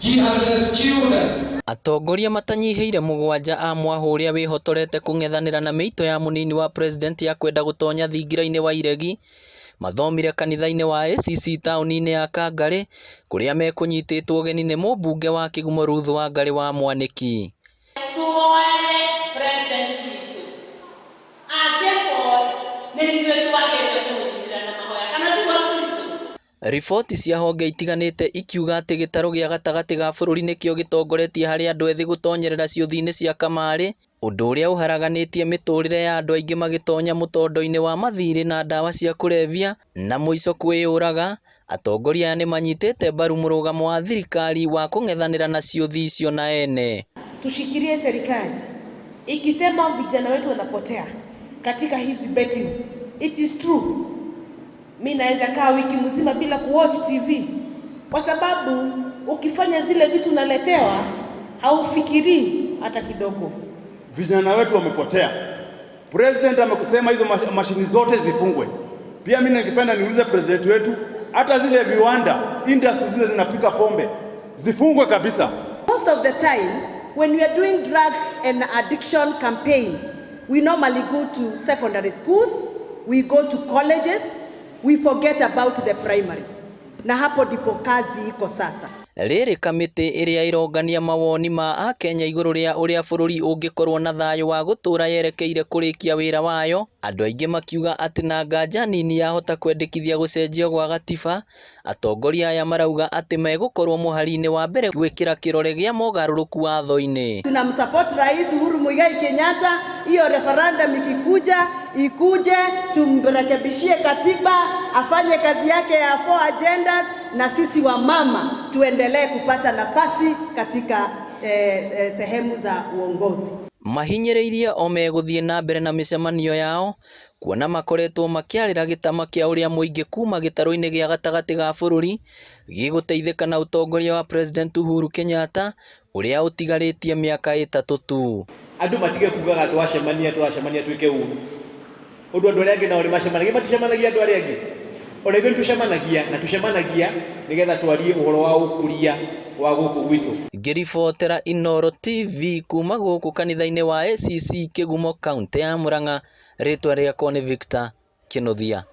He has rescued us. Atongoria matanyiheire mugwanja a mwahuria wihotorete kung'ethanira na miito ya munini wa president ya kwenda gutonya thingira-ini wa iregi mathomire kanitha-ini wa ACC tauni-ini ya Kangari kuria mekunyititwo ugeni ni mũmbunge wa Kigumo Ruth wa Ngari wa Mwaniki. Tuoere president witu akeport nĩithuĩ twagĩte kũmũnyitĩra na mahoya kana ti wa Kristo. Riboti cia honge itiganite ikiuga ati gitaru gia gatagati ga bururi nikio gitongoretie hari andu ethi gutonyerera ciuthi-ini cia kamari, undu uria uharaganitie miturire ya andu aingi magitonya mutondo-ini wa mathiri na ndawa cia kulevya na muico kwiyuraga. Atongoria nimanyitite mbaru murugamo wa thirikari wa kung'ethanira na ciuthi icio na ene. Tushikilie serikali ikisema vijana wetu wanapotea katika hizi betting. It is true. Mimi naweza kaa wiki mzima bila kuwatch TV kwa sababu ukifanya zile vitu unaletewa haufikirii hata kidogo. Vijana wetu wamepotea. President amekusema hizo mashini zote zifungwe. Pia mimi ningependa niulize president wetu hata zile viwanda industries zile zinapika pombe zifungwe kabisa. Most of the time when we are doing drug and addiction campaigns, we normally go to secondary schools, we go to colleges, we forget about the primary. Na hapo ndipo kazi iko sasa. Riri kamiti iria irongania mawoni ma Akenya iguru ria uria bururi ungikorwo na thayo wa gutura yerekeire kurikia wira wayo. Andu aingi makiuga ati na nganja nini yahota kwendekithia gucenjio gwa gatiba. Atongoria aya marauga ati megukorwo muhari-ini wa mbere gwikira kirore gia mogaruruku watho-ini. Tunamsupport Rais Uhuru Muigai Kenyatta, hiyo referendum ikuje tumrekebishie katiba, afanye kazi yake ya 4 agendas na sisi wa mama tuendelee kupata nafasi katika sehemu za uongozi. Mahinyereirie o meguthie na mbere na micemanio yao kuona makoretwo makiarira gitama kia uria muingi kuma gitaru-ini gia gatagati ga bururi giguteithika na utongoria wa president Uhuru Kenyatta uria utigaritie miaka 3 tu. Andu matige kugaga twacemania twike uru undu andu aria na uri macemanagia maticemanagia andu aria angi ona ithuĩ tucemanagia nigetha twarie uhoro wa ukuria wa guuku gwitu. Ngiribotera Inooro TV kuma guku kanitha-ini wa ACC Kigumo kaunti ya Murang'a, ritwa riakwa ni Victor Kinuthia.